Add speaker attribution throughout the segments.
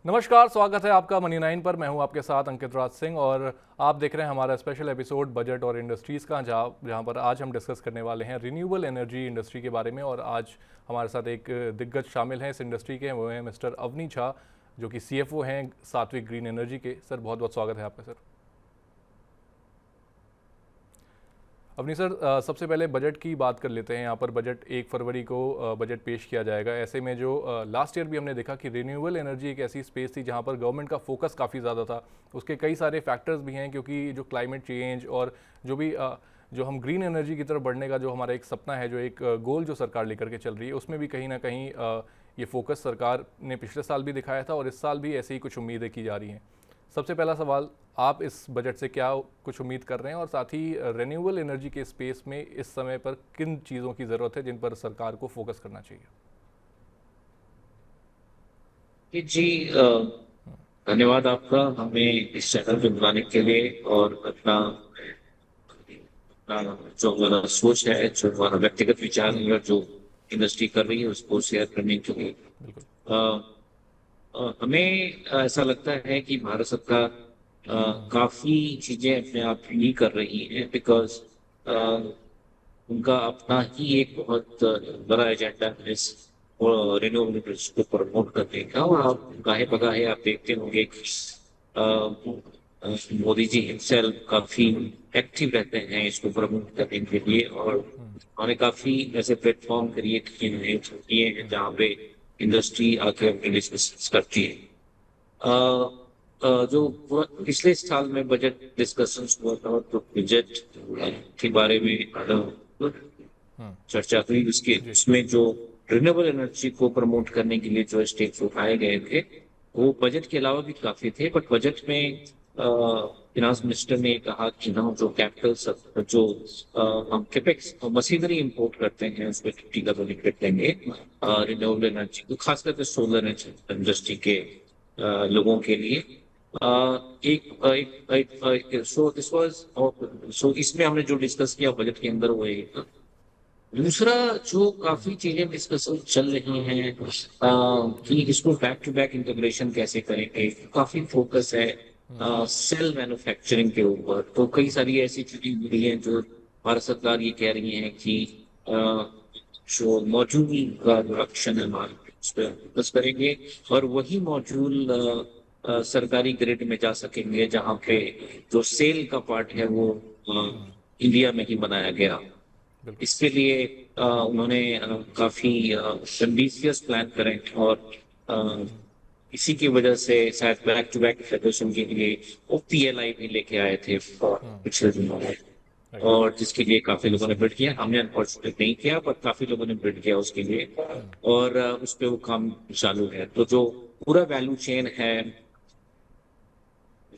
Speaker 1: नमस्कार, स्वागत है आपका मनी 9 पर। मैं हूं आपके साथ अंकित राज सिंह और आप देख रहे हैं हमारा स्पेशल एपिसोड बजट और इंडस्ट्रीज़ का, जहां पर आज हम डिस्कस करने वाले हैं रिन्यूएबल एनर्जी इंडस्ट्री के बारे में। और आज हमारे साथ एक दिग्गज शामिल हैं इस इंडस्ट्री के, वो हैं मिस्टर अवनी झा, जो कि CFO हैं सात्विक ग्रीन एनर्जी के। सर, बहुत बहुत स्वागत है आपका। सर अवनी सर, सबसे पहले बजट की बात कर लेते हैं। यहाँ पर बजट 1 फरवरी को बजट पेश किया जाएगा। ऐसे में जो लास्ट ईयर भी हमने देखा कि रिन्यूएबल एनर्जी एक ऐसी स्पेस थी जहाँ पर गवर्नमेंट का फोकस काफ़ी ज़्यादा था। उसके कई सारे फैक्टर्स भी हैं, क्योंकि जो क्लाइमेट चेंज और जो भी जो हम ग्रीन एनर्जी की तरफ बढ़ने का जो हमारा एक सपना है, जो एक गोल जो सरकार लेकर के चल रही है, उसमें भी कहीं ना कहीं ये फोकस सरकार ने पिछले साल भी दिखाया था और इस साल भी ऐसी ही कुछ उम्मीदें की जा रही हैं। सबसे पहला सवाल, आप इस बजट से क्या कुछ उम्मीद कर रहे हैं, और साथ ही रिन्यूएबल एनर्जी के स्पेस में इस समय पर किन चीज़ों की ज़रूरत है जिन पर सरकार को फोकस करना चाहिए?
Speaker 2: जी धन्यवाद आपका हमें इस चैनल पे बुलाने के लिए और अपना जो हमारा सोच है, जो हमारा व्यक्तिगत विचार है, जो इंडस्ट्री कर रही है उसको शेयर करने के लिए।
Speaker 1: बिल्कुल।
Speaker 2: अ, हमें ऐसा लगता है कि भारत सरकार काफी चीजें अपने आप ही कर रही है, बिकॉज उनका अपना ही एक बहुत बड़ा एजेंडा है इस रिन्यूएबल एनर्जी को प्रमोट करने का। और आप गाहे बगाहे आप देखते होंगे कि अ, मोदी जी हिमसेल्फ काफी एक्टिव रहते हैं इसको प्रमोट करने के लिए, और उन्होंने काफी ऐसे प्लेटफॉर्म क्रिएट किए हैं जहाँ पे इंडस्ट्री आके अपनी डिस्कस करती है। जो पिछले साल में बजट डिस्कशंस हुआ था, तो बजट के बारे में चर्चा हुई, उसके
Speaker 1: जी।
Speaker 2: उसमें जो रिन्यूएबल एनर्जी को प्रमोट करने के लिए जो स्टेप्स उठाए गए थे वो बजट के अलावा भी काफी थे। बट बजट में फिनांस मिनिस्टर ने कहा कि हम जो कैपिटल जो हम कैपेक्स मशीनरी इंपोर्ट करते हैं उसमें 50 का बेनिफिट देंगे रिन्यूएबल एनर्जी को, खास करके सोलर इंडस्ट्री के लोगों के लिए। सो दिस वाज सो इसमें हमने जो डिस्कस किया बजट के अंदर वो एक था। दूसरा जो काफी चीजें डिस्कशन चल रही हैं कि इसको बैक टू बैक इंटीग्रेशन कैसे करेंगे, काफी फोकस है सेल मैन्युफैक्चरिंग के ऊपर। तो कई सारी ऐसी चीजें मिली हैं जो भारत सरकार ये कह रही है कि अ, जो मॉड्यूल का प्रोडक्शन है हमारे उस पर फोकस करेंगे, और वही मॉड्यूल सरकारी ग्रिड में जा सकेंगे जहाँ पे जो सेल का पार्ट है वो इंडिया में ही बनाया गया।
Speaker 1: बिल्कुल।
Speaker 2: इसके लिए उन्होंने काफी एम्बिशियस प्लान करें, और अ, इसी की वजह से शायद बैक टू बैक फेडरेशन के लिए वो PLI भी लेके आए थे पिछले दिनों में,
Speaker 1: राइट।
Speaker 2: और जिसके लिए काफी लोगों ने बिड किया। हमने अनफॉर्चुनेट नहीं किया, पर काफी लोगों ने बिड किया उसके लिए, और उस पे वो काम चालू है। तो जो पूरा वैल्यू चेन है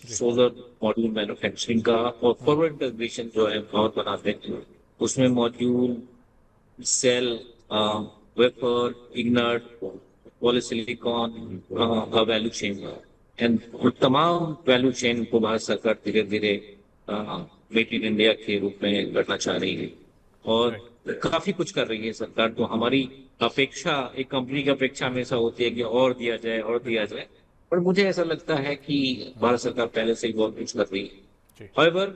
Speaker 1: जी।
Speaker 2: सोलर मॉड्यूल मैन्युफैक्चरिंग का और फॉरवर्ड इंटीग्रेशन जो है पावर बनाते हैं, उसमें मॉड्यूल सेल वेपर इग्नट पॉलीसिलिकॉन का वैल्यू चेन एंड तमाम वैल्यू चेन को भारत सरकार धीरे धीरे मेक इन इंडिया के रूप में करना चाह रही है, और
Speaker 1: राइट।
Speaker 2: काफी कुछ कर रही है सरकार। तो हमारी अपेक्षा, एक कंपनी की अपेक्षा हमेशा होती है कि और दिया जाए और दिया जाए, पर मुझे ऐसा लगता है कि भारत सरकार पहले से ही बहुत कुछ कर रही है।
Speaker 1: जी।
Speaker 2: However,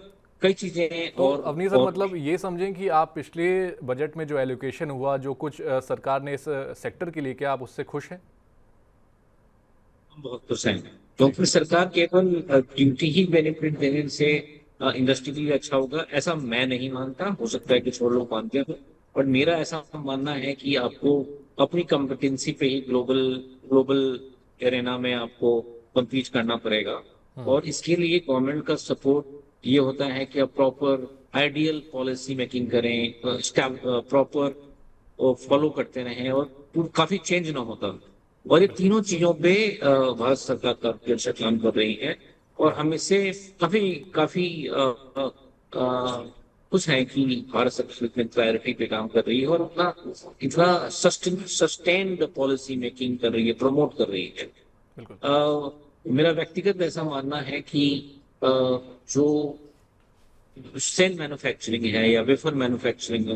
Speaker 2: कई चीजें
Speaker 1: तो अवनी सर,
Speaker 2: और
Speaker 1: मतलब ये समझें कि आप पिछले बजट में जो एलोकेशन हुआ, जो कुछ सरकार ने इस सेक्टर के लिए किया, आप उससे खुश हैं?
Speaker 2: बहुत खुश हैं,
Speaker 1: जी।
Speaker 2: क्योंकि सरकार केवल ड्यूटी ही बेनिफिट देने से इंडस्ट्री के लिए अच्छा होगा ऐसा मैं नहीं मानता। हो सकता है कि छोटे लोग मानते हैं, पर मेरा ऐसा मानना है कि आपको अपनी कॉम्पिटेंसी पे ही ग्लोबल ग्लोबल एरेना में आपको कम्पीट करना पड़ेगा। और इसके लिए गवर्नमेंट का सपोर्ट ये होता है कि आप प्रॉपर आइडियल पॉलिसी मेकिंग करें, प्रॉपर फॉलो करते रहें, और काफी चेंज ना होता। और ये तीनों चीजों पे भारत सरकार काफी अच्छा काम कर रही है, और हम इससे काफी काफी खुश हैं कि भारत सरकार इतने क्लैरिटी पे काम कर रही है और अपना इतना सस्टेन्ड पॉलिसी मेकिंग कर रही है, प्रमोट कर रही है।
Speaker 1: बिल्कुल।
Speaker 2: मेरा व्यक्तिगत ऐसा मानना है कि जो सेल मैन्युफैक्चरिंग है या वेफर मैन्युफैक्चरिंग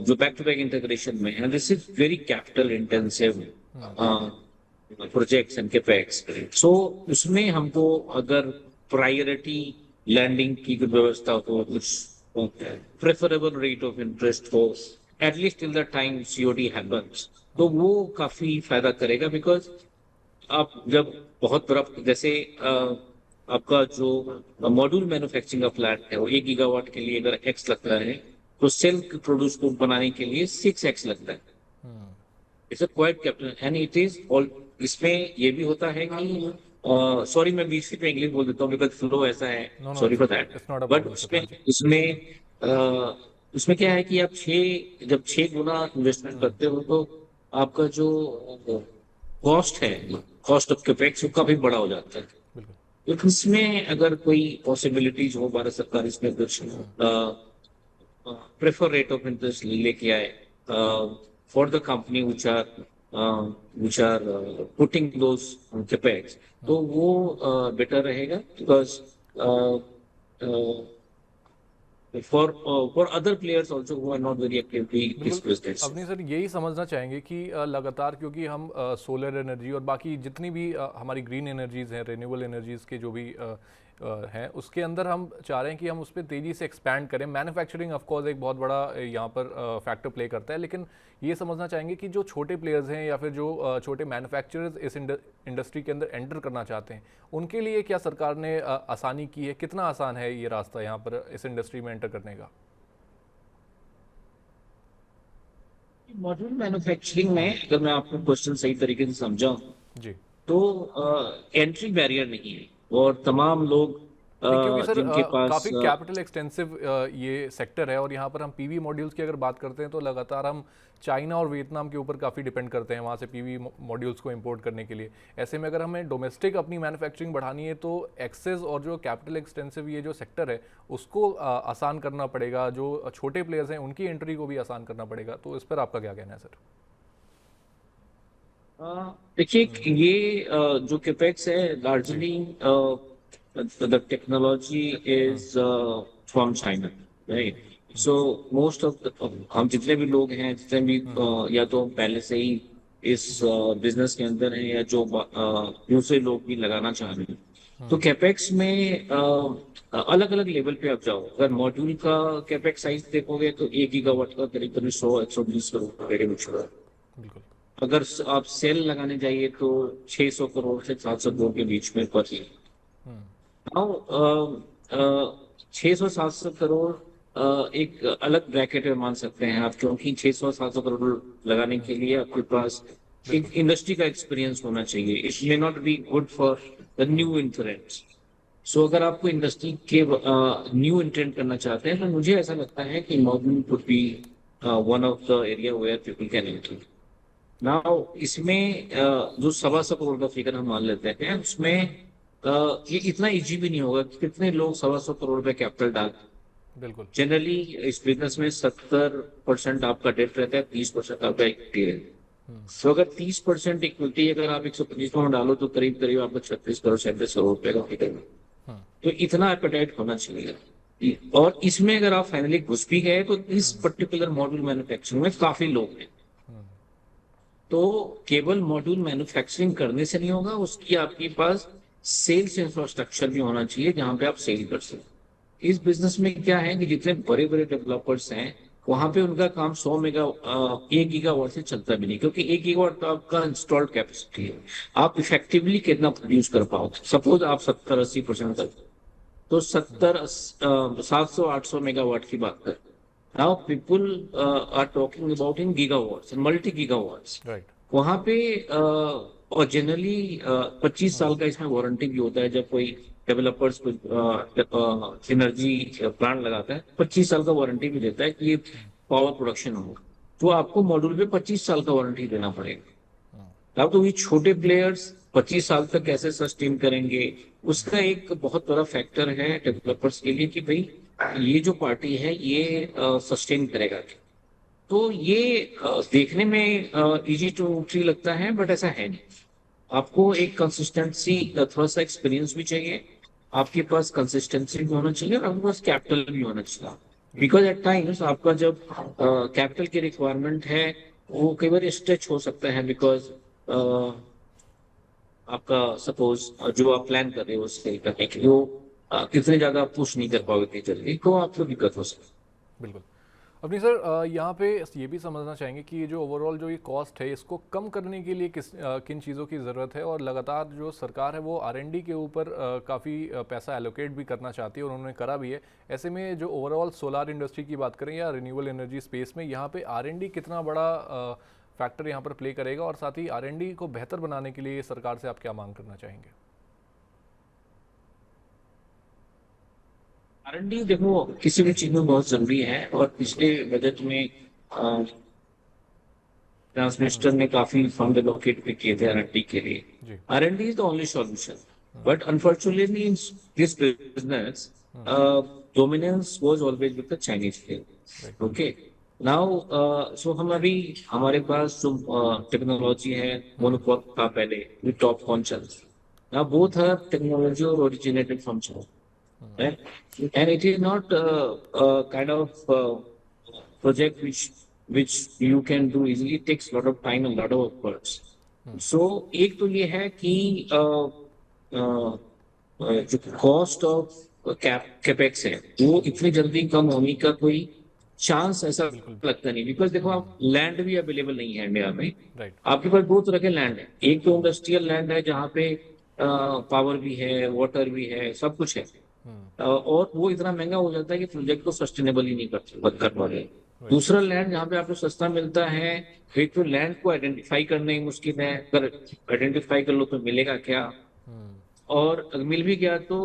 Speaker 2: जो बैक टू बैक इंटीग्रेशन में है, this is very capital intensive projects and capex. So उसमें हमको अगर प्रायोरिटी लैंडिंग की कोई व्यवस्था हो, कुछ प्रेफरेबल रेट ऑफ इंटरेस्ट हो, at least till the time COD happens, तो वो काफी फायदा करेगा। बिकॉज आप जब बहुत बड़ा जैसे आपका जो मॉड्यूल मैन्युफैक्चरिंग का प्लांट है वो 1 गीगावाट के लिए अगर एक्स लगता है, तो सेल प्रोड्यूस को बनाने के लिए 6x लगता है। It's a quite capital and it is all. इसमें ये भी होता है कि सॉरी मैं बीच में इंग्लिश बोल देता हूँ बिकॉज फ्लो ऐसा है,
Speaker 1: no no,
Speaker 2: sorry for that.
Speaker 1: It's not a
Speaker 2: but
Speaker 1: problem
Speaker 2: उसमें
Speaker 1: सिद्धार्थ जी।
Speaker 2: उसमें उसमें क्या है कि आप जब 6 गुना इन्वेस्टमेंट करते हो तो आपका जो कॉस्ट है, कॉस्ट ऑफ कैपेक्स, वो काफी बड़ा हो जाता है।
Speaker 1: बिल्कुल।
Speaker 2: तो इसमें अगर कोई पॉसिबिलिटीज हो, भारत सरकार इसमें कुछ prefer rate of interest लेके आए for the company which are putting those capex, तो वो बेटर रहेगा। Because for other players also who are not very actively this
Speaker 1: बिल्कुल।
Speaker 2: business।
Speaker 1: अपनी सर यही समझना चाहेंगे कि लगातार क्योंकि हम सोलर एनर्जी और बाकी जितनी भी हमारी ग्रीन एनर्जीज़ हैं, रिन्यूएबल एनर्जीज़ के जो भी हैं, उसके अंदर हम चाह रहे हैं कि हम उस पर तेज़ी से एक्सपैंड करें। मैन्युफैक्चरिंग ऑफ कोर्स एक बहुत बड़ा यहाँ पर फैक्टर प्ले करता है, लेकिन ये समझना चाहेंगे कि जो छोटे प्लेयर्स हैं या फिर जो छोटे मैन्युफैक्चरर्स इस इंडस्ट्री के अंदर एंटर करना चाहते हैं, उनके लिए क्या सरकार ने आसानी की है? कितना आसान है ये रास्ता यहाँ पर इस इंडस्ट्री में एंटर करने का?
Speaker 2: मॉड्यूल मैन्युफैक्चरिंग में अगर मैं आपको क्वेश्चन सही तरीके से समझाऊं,
Speaker 1: जी।
Speaker 2: तो एंट्री बैरियर नहीं है और तमाम लोग
Speaker 1: नहीं, क्योंकि सर
Speaker 2: जिनके पास
Speaker 1: काफ़ी कैपिटल एक्सटेंसिव ये सेक्टर है और यहाँ पर हम पीवी मॉड्यूल्स की अगर बात करते हैं तो लगातार हम चाइना और वियतनाम के ऊपर काफ़ी डिपेंड करते हैं वहाँ से पीवी मॉड्यूल्स को इंपोर्ट करने के लिए। ऐसे में अगर हमें डोमेस्टिक अपनी मैन्युफैक्चरिंग बढ़ानी है तो एक्सेस और जो कैपिटल एक्सटेंसिव ये जो सेक्टर है उसको आसान करना पड़ेगा, जो छोटे प्लेयर्स हैं उनकी एंट्री को भी आसान करना पड़ेगा। तो इस पर आपका क्या कहना है सर?
Speaker 2: देखिए ये जो कैपेक्स है largely the technology is from China, right? So most of the हम जितने भी लोग हैं, जितने भी या तो पहले से ही इस बिजनेस के अंदर हैं या जो दूसरे लोग भी लगाना चाह रहे हैं, तो कैपेक्स में अलग अलग लेवल पे आप जाओ। अगर मॉड्यूल का कैपेक्स साइज देखोगे तो 1 गीगावाट का करीब करीब 100-120 करोड़ रुपए के बीच में।
Speaker 1: बिल्कुल।
Speaker 2: अगर आप सेल लगाने जाइए तो 600 करोड़ से 700 करोड़ के बीच में पर ही। नाउ 600-700 करोड़ एक अलग ब्रैकेट में मान सकते हैं आप, क्योंकि 600-700 करोड़ लगाने के लिए आपके पास एक इंडस्ट्री का एक्सपीरियंस होना चाहिए। It may not be good for the new entrants. So अगर आपको इंडस्ट्री के न्यू इंटरेंट करना चाहते हैं तो मुझे ऐसा लगता है कि module could be one of the area where people can enter. Now इसमें जो 125 करोड़ का फिगर हम मान लेते हैं, उसमें ये इतना इजी भी नहीं होगा कि कितने लोग 125 करोड़ पे कैपिटल डाल।
Speaker 1: बिल्कुल।
Speaker 2: जनरली इस बिजनेस में 70% आपका डेट रहता है, 30% आपका इक्विटी रहता है। तो अगर 30% इक्विटी अगर आप 125 करोड़ डालो तो करीब करीब आपको 36-37 करोड़ रुपए का फिगर है। तो इतना एपेटाइट होना चाहिए। और इसमें अगर आप फाइनली घुस भी गए तो इस पर्टिकुलर मॉड्यूल मैन्युफैक्चरिंग में काफी लोग हैं। तो केवल मॉड्यूल मैन्युफैक्चरिंग करने से नहीं होगा, उसकी आपके पास सेल्स इंफ्रास्ट्रक्चर भी होना चाहिए जहां पे आप सेल कर सकें। इस बिजनेस में क्या है कि जितने बड़े बड़े डेवलपर्स हैं वहां पे उनका काम 1 गीगावाट से चलता भी नहीं, क्योंकि 1 गीगावाट तो आपका इंस्टॉल्ड कैपेसिटी है। आप इफेक्टिवली कितना प्रोड्यूस कर पाओगे? सपोज आप 70-80% कर, तो 700-800 मेगावाट की बात कर। Now people are talking about in gigawatts, multi gigawatts.
Speaker 1: Right.
Speaker 2: वहां पे और जनरली 25 साल का इसमें वारंटी भी होता है। जब कोई डेवलपर्स एनर्जी प्लांट लगाता है 25 साल का वारंटी भी देता है कि ये पावर प्रोडक्शन हो, तो आपको मॉड्यूल पे 25 साल का वारंटी देना पड़ेगा। अब तो ये छोटे प्लेयर्स 25 साल तक कैसे सस्टेन करेंगे, उसका एक बहुत बड़ा फैक्टर है डेवलपर्स के लिए कि भाई ये जो पार्टी है ये सस्टेन करेगा। तो ये देखने में इजी टू ट्री लगता है, बट ऐसा है नहीं। आपको एक कंसिस्टेंसी, थोड़ा सा एक्सपीरियंस भी चाहिए, आपके पास कंसिस्टेंसी भी होना चाहिए और आपके पास कैपिटल भी होना चाहिए। बिकॉज एट टाइम्स आपका जब कैपिटल की रिक्वायरमेंट है वो कई बार स्ट्रेच हो सकता है, बिकॉज आपका सपोज जो आप प्लान कर रहे हो सेल करने के लिए वो कितने ज्यादा पुश नहीं कर पाओगे इतनी जल्दी, तो आपको दिक्कत हो सकती
Speaker 1: बिल्कुल। अपनी सर यहाँ पे ये भी समझना चाहेंगे कि ये जो ओवरऑल जो ये कॉस्ट है इसको कम करने के लिए किन चीज़ों की ज़रूरत है, और लगातार जो सरकार है वो आरएनडी के ऊपर काफ़ी पैसा एलोकेट भी करना चाहती है और उन्होंने करा भी है। ऐसे में जो ओवरऑल सोलार इंडस्ट्री की बात करें या रिन्यूएबल एनर्जी स्पेस में, यहाँ पे आरएनडी कितना बड़ा फैक्टर यहाँ पर प्ले करेगा, और साथ ही आरएनडी को बेहतर बनाने के लिए सरकार से आप क्या मांग करना चाहेंगे?
Speaker 2: आरएनडी देखो किसी भी चीज में बहुत जरूरी है, और पिछले बजट में ट्रांसमिनिस्टर ने काफी फंड एलोकेट भी किए थे आरएनडी के लिए।
Speaker 1: जी।
Speaker 2: R and D is the only solution, but unfortunately in this business dominance was always with the Chinese firm.
Speaker 1: Right.
Speaker 2: Okay. Now, so हम अभी हमारे पास जो टेक्नोलॉजी है मोनोपॉल था पहले, जो टॉप कौन चल रहा है। Now both are technology originated from China, right? And it is not a kind of project which you can do easily. It takes a lot of time and a lot of efforts. So एक तो ये है कि जो cost of capex है वो इतनी जल्दी कम होने का कोई चांस ऐसा
Speaker 1: बिल्कुल।
Speaker 2: लगता नहीं, बिकॉज देखो आप लैंड भी अवेलेबल नहीं है इंडिया में।
Speaker 1: राइट।
Speaker 2: आपके पास दो तरह के लैंड है, एक तो इंडस्ट्रियल लैंड है जहाँ पे पावर भी है, वाटर भी है, सब कुछ है। और वो इतना महंगा हो जाता है कि प्रोजेक्ट को सस्टेनेबल ही नहीं कर पाते। दूसरा लैंड जहाँ पे आपको सस्ता मिलता है, एक तो लैंड को आइडेंटिफाई करना ही मुश्किल है, अगर आइडेंटिफाई कर लो तो मिलेगा क्या, और अगर मिल भी गया तो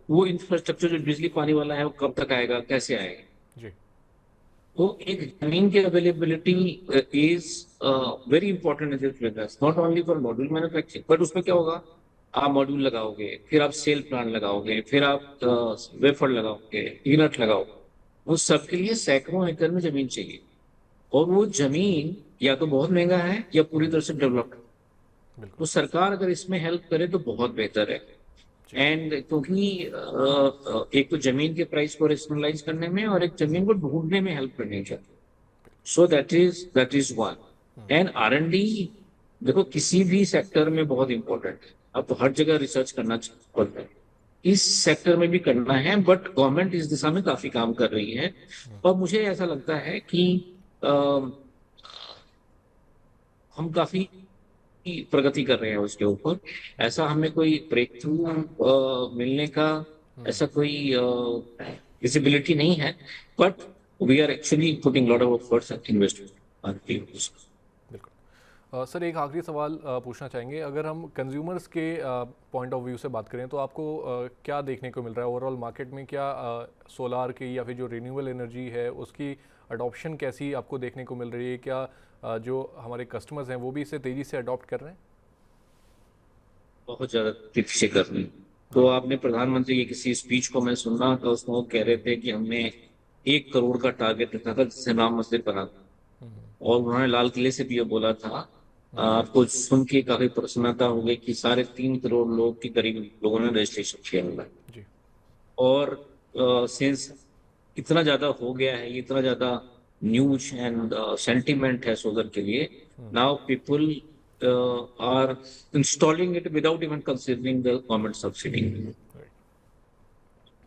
Speaker 2: वो इंफ्रास्ट्रक्चर जो बिजली पानी वाला है वो कब तक आएगा, कैसे आएगा।
Speaker 1: जी।
Speaker 2: तो एक जमीन की availability is very important in this business, not only for module manufacturing. But उसमें क्या होगा, आप मॉड्यूल लगाओगे, फिर आप सेल प्लांट लगाओगे, फिर आप वेफर लगाओगे, यूनिट लगाओगे, वो सबके लिए सैकड़ों एकड़ में जमीन चाहिए, और वो जमीन या तो बहुत महंगा है या पूरी तरह से डेवलप्ड। तो सरकार अगर इसमें हेल्प करे तो बहुत बेहतर है। एंड क्योंकि एक तो जमीन के प्राइस को रेशनलाइज करने में और एक जमीन को ढूंढने में हेल्प करनी चाहिए। So that is one. And R and D देखो किसी भी सेक्टर में बहुत इंपॉर्टेंट है, अब हर जगह रिसर्च करना पड़ता है, इस सेक्टर में भी करना है, बट गवर्नमेंट इस दिशा में काफी काम कर रही है। और मुझे ऐसा लगता है कि हम काफी प्रगति कर रहे हैं उसके ऊपर। ऐसा हमें कोई ब्रेक थ्रू मिलने का ऐसा कोई विजिबिलिटी नहीं है, but we are actually putting lot of efforts and investment.
Speaker 1: बिल्कुल। सर एक आखिरी सवाल पूछना चाहेंगे, अगर हम कंज्यूमर्स के पॉइंट ऑफ व्यू से बात करें तो आपको क्या देखने को मिल रहा है ओवरऑल मार्केट में? क्या सोलार की या फिर जो रिन्यूएबल एनर्जी है उसकी अडॉप्शन कैसी आपको देखने को मिल रही है? क्या जो हमारे कस्टमर्स हैं वो भी इसे तेज़ी से अडॉप्ट कर रहे हैं?
Speaker 2: बहुत ज्यादा तेजी से कर रहे हैं। तो आपने प्रधानमंत्री की किसी स्पीच को मैं सुन रहा था, उसमें वो कह रहे थे कि हमने 1 करोड़ का टारगेट रखा था जिससे राम मंदिर बना था, और उन्होंने लाल किले से भी ये बोला था। आपको सुन के काफी प्रसन्नता हो गई कि 3.5 करोड़ लोग के करीब लोगों ने रजिस्ट्रेशन किया हुआ है। और सिंस इतना ज्यादा हो गया है, इतना ज्यादा न्यूज एंड सेंटिमेंट है सोलर के लिए, now people are installing it without even considering the government subsidy.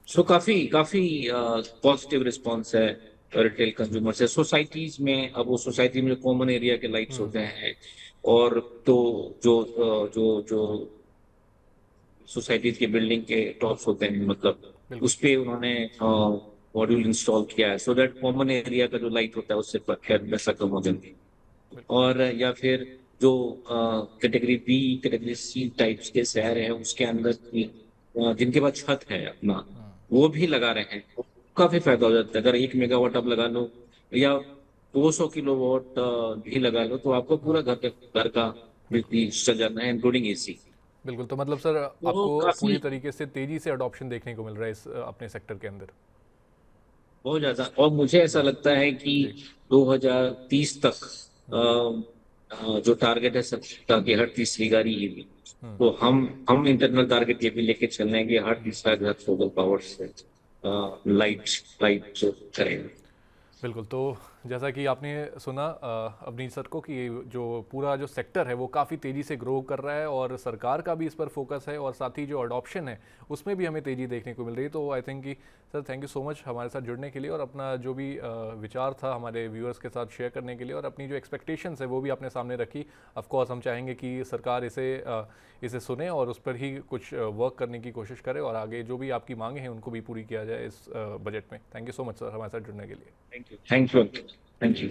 Speaker 2: So काफी काफी पॉजिटिव रिस्पॉन्स है रिटेल कंज्यूमर से। सोसाइटीज में, अब वो सोसाइटी में कॉमन एरिया के लाइट्स होते हैं, और तो जो जो जो सोसाइटीज के बिल्डिंग के टॉप्स होते हैं, मतलब उस पे उन्होंने मॉड्यूल इंस्टॉल किया है, सो दैट कॉमन एरिया का जो लाइट होता है उससे वैसा कम हो जाती है। और या फिर जो category B category C types के शहर हैं उसके अंदर जिनके पास छत है अपना, वो भी लगा रहे हैं, काफी फायदा हो जाता है। अगर 1 मेगावाट आप लगा लो या 200 किलोवाट भी लगा लो तो आपको पूरा घर का बिजली चल जाना है, इंक्लूडिंग एसी।
Speaker 1: बिल्कुल। तो मतलब सर आपको पूरी तरीके से तेजी से अडॉप्शन देखने को मिल रहा है इस अपने सेक्टर के अंदर?
Speaker 2: बहुत ज्यादा। और मुझे ऐसा लगता है कि 2030 तक जो टारगेट है सबका कि हर तीसरी गाड़ी ईवी, तो हम इंटरनल टारगेट ये भी लेके चल रहे हैं कि हर तीसरा घर सोलर पावर से लाइट जो करेंगे।
Speaker 1: बिल्कुल। तो जैसा कि आपने सुना अवनीश सर को कि जो पूरा जो सेक्टर है वो काफ़ी तेज़ी से ग्रो कर रहा है और सरकार का भी इस पर फोकस है और साथ ही जो अडॉप्शन है उसमें भी हमें तेज़ी देखने को मिल रही है। तो आई थिंक कि sir thank you so much हमारे साथ जुड़ने के लिए और अपना जो भी विचार था हमारे व्यूअर्स के साथ शेयर करने के लिए और अपनी जो एक्सपेक्टेशंस है वो भी आपने सामने रखी। ऑफ कोर्स हम चाहेंगे कि सरकार इसे सुने और उस पर ही कुछ वर्क करने की कोशिश करे और आगे जो भी आपकी मांगे हैं उनको भी पूरी किया जाए इस बजट में। Thank you so much sir हमारे साथ जुड़ने के लिए।
Speaker 2: Thank you, thank you.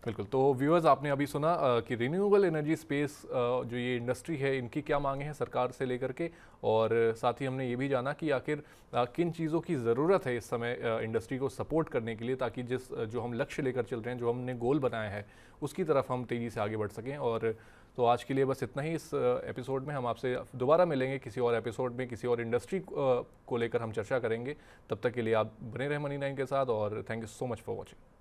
Speaker 1: बिल्कुल, तो व्यूअर्स आपने अभी सुना कि रिन्यूएबल एनर्जी स्पेस जो ये इंडस्ट्री है इनकी क्या मांगे हैं सरकार से लेकर के और साथ ही हमने ये भी जाना कि आखिर किन चीज़ों की ज़रूरत है इस समय इंडस्ट्री को सपोर्ट करने के लिए ताकि जो हम लक्ष्य लेकर चल रहे हैं, जो हमने गोल बनाया है उसकी तरफ हम तेज़ी से आगे बढ़ सकें। और तो आज के लिए बस इतना ही इस एपिसोड में। हम आपसे दोबारा मिलेंगे किसी और एपिसोड में, किसी और इंडस्ट्री को लेकर हम चर्चा करेंगे। तब तक के लिए आप बने रहें मनी9 के साथ और thank you so much for watching.